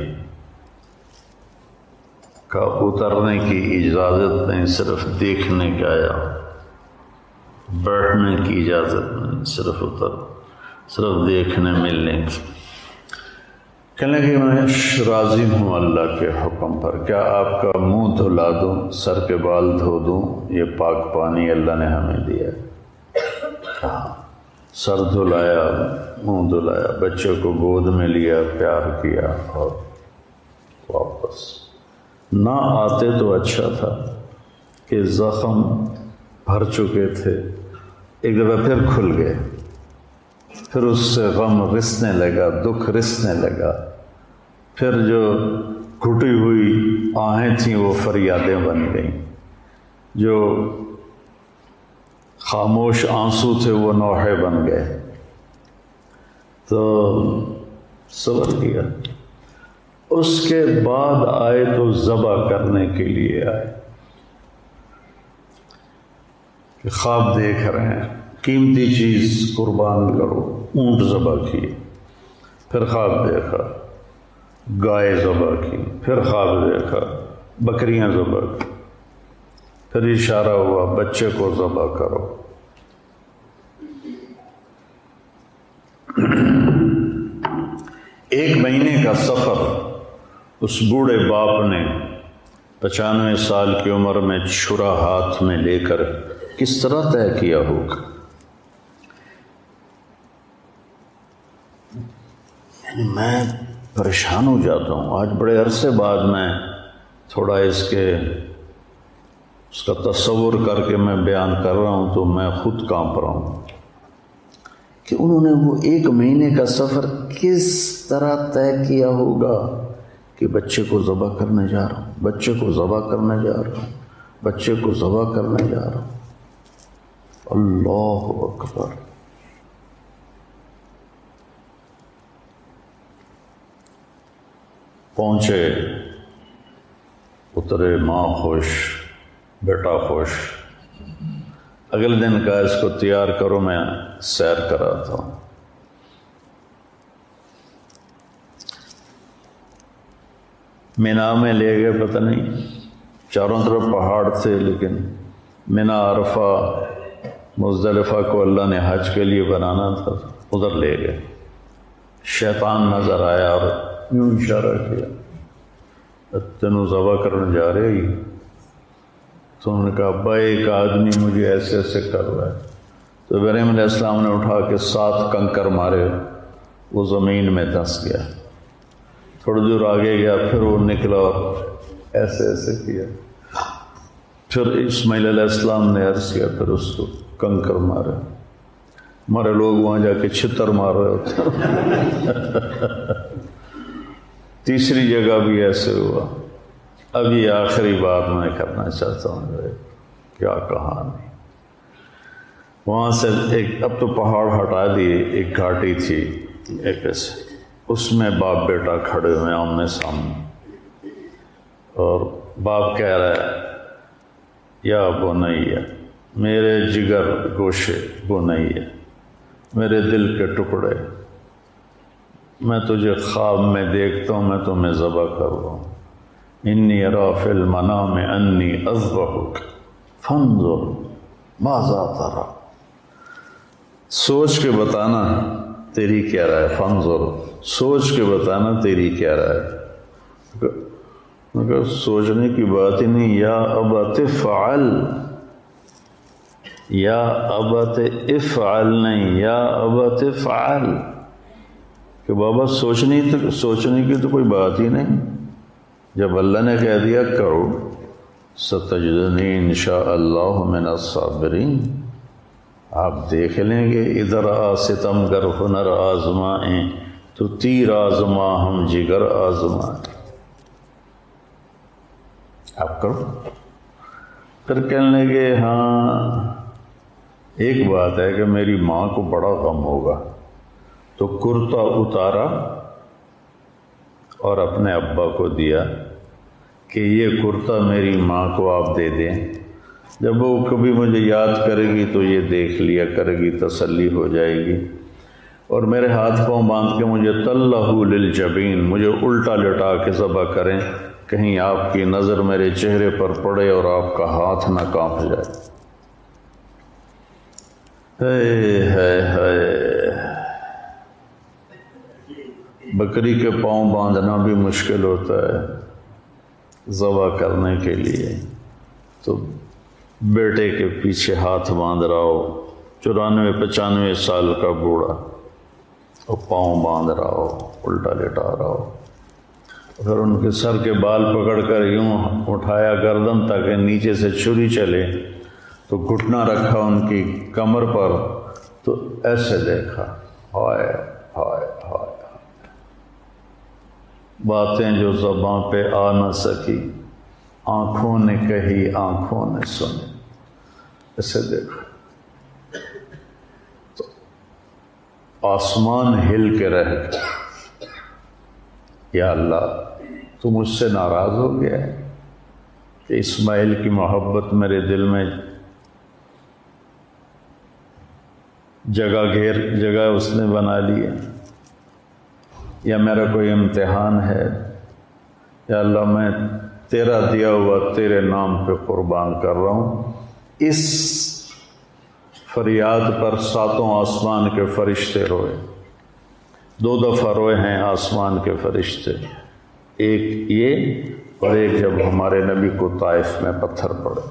کہا اترنے کی اجازت نہیں، صرف دیکھنے کا آیا، بیٹھنے کی اجازت نہیں، صرف دیکھنے ملنے کی۔ کہنے کہ میں راضی ہوں اللہ کے حکم پر، کیا آپ کا منہ دھلا دوں، سر کے بال دھو دوں؟ یہ پاک پانی اللہ نے ہمیں دیا ہے۔ کہا سر دھلایا، منہ دھلایا، بچے کو گود میں لیا، پیار کیا اور واپس۔ نہ آتے تو اچھا تھا کہ زخم بھر چکے تھے، ایک دفعہ پھر کھل گئے، پھر اس سے غم رسنے لگا، دکھ رسنے لگا، پھر جو گھٹی ہوئی آہیں تھیں وہ فریادیں بن گئیں، جو خاموش آنسو تھے وہ نوحے بن گئے۔ تو صبر کیا۔ اس کے بعد آئے تو ذبح کرنے کے لیے آئے کہ خواب دیکھ رہے ہیں، قیمتی چیز قربان کرو، اونٹ ذبح کیے، پھر خواب دیکھا گائے ذبح کی، پھر خواب دیکھا بکریاں ذبح کی، پھر اشارہ ہوا بچے کو ذبح کرو۔ ایک مہینے کا سفر اس بوڑھے باپ نے 95 سال کی عمر میں چھرا ہاتھ میں لے کر کس طرح طے کیا ہوگا؟ میں پریشان ہو جاتا ہوں۔ آج بڑے عرصے بعد میں تھوڑا اس کا تصور کر کے میں بیان کر رہا ہوں تو میں خود کانپ رہا ہوں کہ انہوں نے وہ ایک مہینے کا سفر کس طرح طے کیا ہوگا کہ بچے کو ذبح کرنے جا رہا ہوں، بچے کو ذبح کرنے جا رہا ہوں، بچے کو ذبح کرنے جا رہا ہوں۔ اللہ اکبر۔ پہنچے، اترے، ماں خوش، بیٹا خوش۔ اگلے دن کہا اس کو تیار کرو، میں سیر کراتا ہوں۔ مینا میں لے گئے، پتہ نہیں چاروں طرف پہاڑ تھے، لیکن مینا، عرفہ، مزدلفہ کو اللہ نے حج کے لیے بنانا تھا، ادھر لے گئے۔ شیطان نظر آیا اور یوں اشارہ کیا، تینوں ذبح کرنے جا رہے ہی؟ تو انہوں نے کہا ابا ایک آدمی مجھے ایسے ایسے کر رہا ہے۔ تو ابراہیم علیہ السلام نے اٹھا کے 7 کنکر مارے، وہ زمین میں دھنس گیا۔ تھوڑی دور آگے گیا، پھر وہ نکلا اور ایسے ایسے کیا۔ پھر اسماعیل علیہ السلام نے عرض کیا، پھر اس کو کنکر مارے۔ ہمارے لوگ وہاں جا کے چھتر مار رہے ہوتے۔ تیسری جگہ بھی ایسے ہوا۔ اب یہ آخری بات میں کرنا چاہتا ہوں، کیا کہانی۔ وہاں سے اب تو پہاڑ ہٹا دیے، ایک گھاٹی تھی ایک ایسے، اس میں باپ بیٹا کھڑے ہوئے آمنے سامنے، اور باپ کہہ رہا ہے یا بنیا، میرے جگر گوشے، بنیا، میرے دل کے ٹکڑے، میں تجھے خواب میں دیکھتا ہوں، میں تمہیں ذبح کر رہا ہوں۔ انی ارا فی المنام انی اذبحک فانظر ماذا تری، سوچ کے بتانا تیری کیا رائے، فانظر، سوچ کے بتانا تیری کیا رائے۔ مگر سوچنے کی بات ہی نہیں، یا ابت افعل، یا ابت افعل نہیں، یا ابت افعل، کہ بابا سوچنے کی تو کوئی بات ہی نہیں۔ جب اللہ نے کہہ دیا کرو، ستجدنی انشاءاللہ من الصابرین، آپ دیکھ لیں گے ادھر آ ستم گر ہنر آزمائیں تو تیر آزما ہم جگر آزمائیں۔ آپ کرو۔ پھر کہنے لگے ہاں ایک بات ہے کہ میری ماں کو بڑا غم ہوگا، تو کرتا اتارا اور اپنے ابا کو دیا کہ یہ کرتا میری ماں کو آپ دے دیں، جب وہ کبھی مجھے یاد کرے گی تو یہ دیکھ لیا کرے گی، تسلی ہو جائے گی۔ اور میرے ہاتھ پاؤں باندھ کے مجھے تلہ للجبین، مجھے الٹا لٹا کے ذبح کریں، کہیں آپ کی نظر میرے چہرے پر پڑے اور آپ کا ہاتھ نہ کانپ جائے۔ بکری کے پاؤں باندھنا بھی مشکل ہوتا ہے ذبح کرنے کے لیے، تو بیٹے کے پیچھے ہاتھ باندھ رہا ہو، 94-95 سال کا بوڑھا، اور پاؤں باندھ رہا ہو، الٹا لیٹا رہا ہو، پھر ان کے سر کے بال پکڑ کر یوں اٹھایا گردن تاکہ نیچے سے چھری چلے، تو گھٹنا رکھا ان کی کمر پر، تو ایسے دیکھا، ہائے ہائے ہائے، باتیں جو زباں پہ آ نہ سکی، آنکھوں نے کہی آنکھوں نے سنی، ایسے دیکھا تو آسمان ہل کے رہ گیا۔ یا اللہ، تو مجھ سے ناراض ہو گیا ہے کہ اسماعیل کی محبت میرے دل میں جگہ اس نے بنا لی ہے، یا میرا کوئی امتحان ہے؟ یا اللہ، میں تیرا دیا ہوا تیرے نام پہ قربان کر رہا ہوں۔ اس فریاد پر 7 آسمان کے فرشتے روئے، 2 دفعہ روئے ہیں آسمان کے فرشتے، ایک یہ اور ایک جب ہمارے نبی کو طائف میں پتھر پڑے،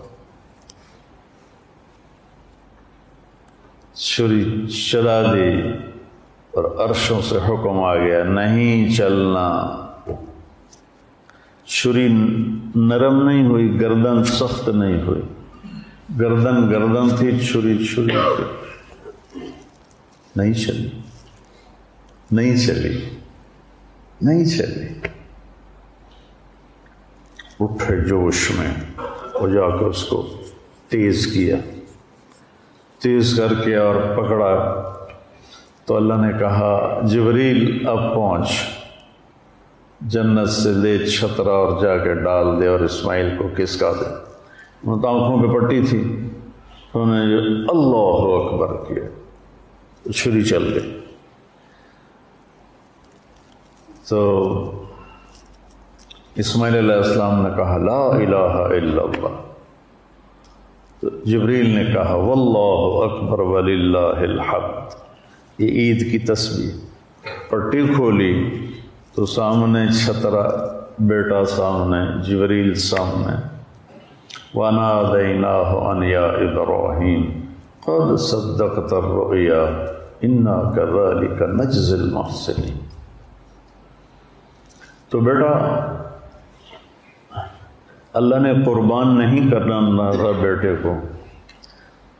چھری چلا دی اور عرشوں سے حکم آ گیا، نہیں چلنا۔ چھری نرم نہیں ہوئی، گردن سخت نہیں ہوئی، گردن تھی، چھری تھی، نہیں چلی، نہیں چلی، نہیں چلی۔ اٹھے جوش میں اور جا کے اس کو تیز کیا، تیز کر کے اور پکڑا، تو اللہ نے کہا جبریل اب پہنچ، جنت سے لے چھترا اور جا کے ڈال دے اور اسماعیل کو کسکا دے۔ ان تو آنکھوں پہ پٹی تھی، تو انہوں نے اللہ اکبر کیا، چھری چل گئی۔ تو اسماعیل علیہ السلام نے کہا لا الہ الا اللہ، تو جبریل نے کہا واللہ اکبر وللہ الحمد۔ یہ عید کی تسبیح، پٹی کھولی تو سامنے چھترا، بیٹا سامنے، جبریل سامنے، وَنَادَيْنَاهُ أَنْ يَا إِبْرَاهِيمُ قَدْ صَدَّقْتَ الرُّؤْيَا إِنَّا كَذَلِكَ نَجْزِي الْمُحْسِنِينَ۔ تو بیٹا، اللہ نے قربان نہیں کرنا تھا بیٹے کو،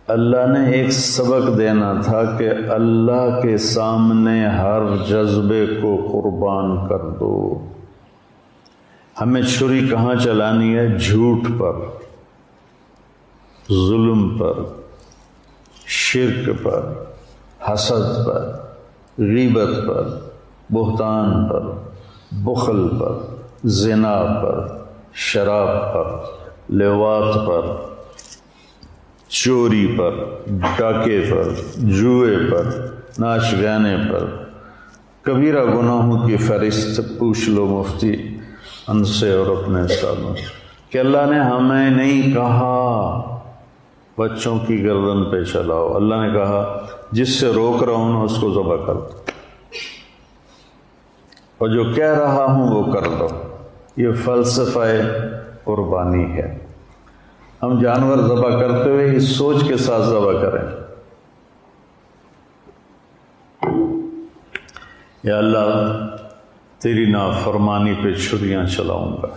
اللہ نے ایک سبق دینا تھا کہ اللہ کے سامنے ہر جذبے کو قربان کر دو۔ ہمیں چھری کہاں چلانی ہے؟ جھوٹ پر، ظلم پر، شرک پر، حسد پر، غیبت پر، بہتان پر، بخل پر، زنا پر، شراب پر، لیوات پر، چوری پر، ڈاکے پر، جوئے پر، ناچ گانے پر، کبیرہ گناہوں کی فہرست پوچھ لو مفتی ان سے اور اپنے استادوں سے کہ اللہ نے ہمیں نہیں کہا بچوں کی گردن پہ چلاؤ، اللہ نے کہا جس سے روک رہا ہوں اس کو ذبح کر دو، اور جو کہہ رہا ہوں وہ کر دو۔ یہ فلسفہ قربانی ہے۔ ہم جانور ذبح کرتے ہوئے اس سوچ کے ساتھ ذبح کریں، یا اللہ تیری نافرمانی پہ چھریاں چلاؤں گا،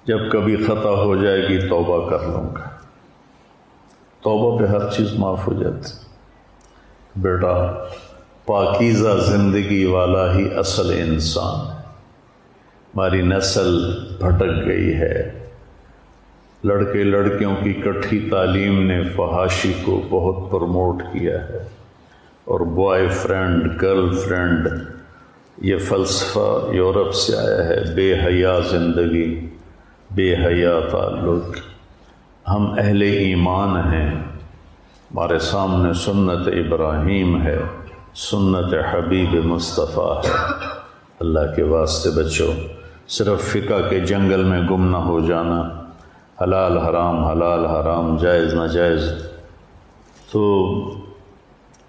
جب کبھی خطا ہو جائے گی توبہ کر لوں گا۔ توبہ پہ ہر چیز معاف ہو جاتی۔ بیٹا، پاکیزہ زندگی والا ہی اصل انسان ہے۔ ہماری نسل بھٹک گئی ہے، لڑکے لڑکیوں کی کٹھی تعلیم نے فحاشی کو بہت پروموٹ کیا ہے، اور بوائے فرینڈ، گرل فرینڈ، یہ فلسفہ یورپ سے آیا ہے، بے حیا زندگی، بے حیا تعلق۔ ہم اہل ایمان ہیں، ہمارے سامنے سنت ابراہیم ہے، سنت حبیب مصطفیٰ ہے۔ اللہ کے واسطے بچو، صرف فقہ کے جنگل میں گم نہ ہو جانا، حلال حرام، جائز ناجائز تو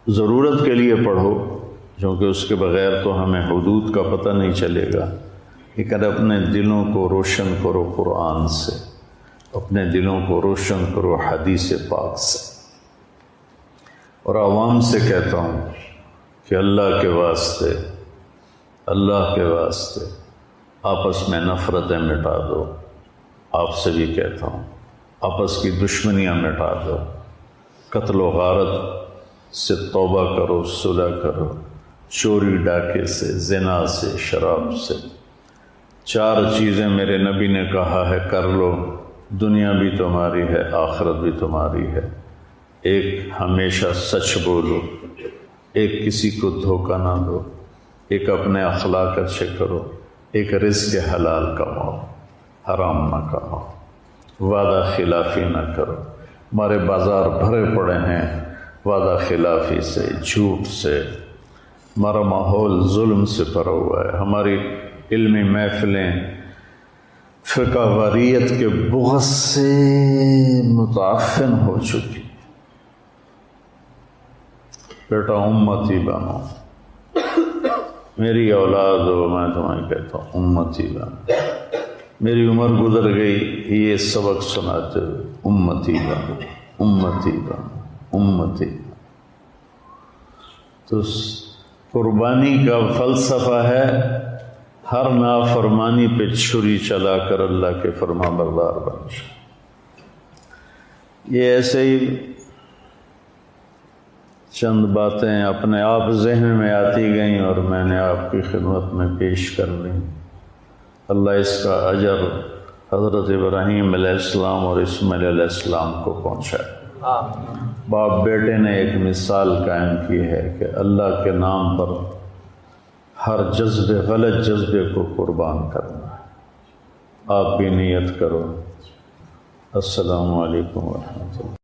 ضرورت کے لیے پڑھو، کیونکہ اس کے بغیر تو ہمیں حدود کا پتہ نہیں چلے گا۔ لیکن اپنے دلوں کو روشن کرو قرآن سے، اپنے دلوں کو روشن کرو حدیث پاک سے۔ اور عوام سے کہتا ہوں کہ اللہ کے واسطے آپس میں نفرتیں مٹا دو۔ آپ سے بھی کہتا ہوں آپس کی دشمنیاں مٹا دو، قتل و غارت سے توبہ کرو، صلح کرو، چوری ڈاکے سے، زنا سے، شراب سے۔ 4 چیزیں میرے نبی نے کہا ہے کر لو، دنیا بھی تمہاری ہے، آخرت بھی تمہاری ہے۔ ایک، ہمیشہ سچ بولو، ایک کسی کو دھوکہ نہ دو، ایک اپنے اخلاق اچھے کرو، ایک رزق حلال کماؤ، حرام نہ کماؤ، وعدہ خلافی نہ کرو۔ ہمارے بازار بھرے پڑے ہیں وعدہ خلافی سے، جھوٹ سے، ہمارا ماحول ظلم سے بھرا ہوا ہے، ہماری علمی محفلیں فقہ واریت کے بغض سے متعفن ہو چکی۔ بیٹا امتی بنو، میری اولاد ہو، میں تمہیں کہتا ہوں امتی بنو۔ میری عمر گزر گئی یہ سبق سناتے ہوئے، امتی بنو، امتی بنو، امتی بنو۔ تو قربانی کا فلسفہ ہے ہر نافرمانی پہ چھری چلا کر اللہ کے فرما بردار بن جائے۔ یہ ایسے ہی چند باتیں اپنے آپ ذہن میں آتی گئیں اور میں نے آپ کی خدمت میں پیش کر لیں۔ اللہ اس کا اجر حضرت ابراہیم علیہ السلام اور اسماعیل علیہ السلام کو پہنچائے۔ باپ بیٹے نے ایک مثال قائم کی ہے کہ اللہ کے نام پر ہر غلط جذبے کو قربان کرنا ہے۔ آپ بھی نیت کرو۔ السلام علیکم ورحمۃ اللہ۔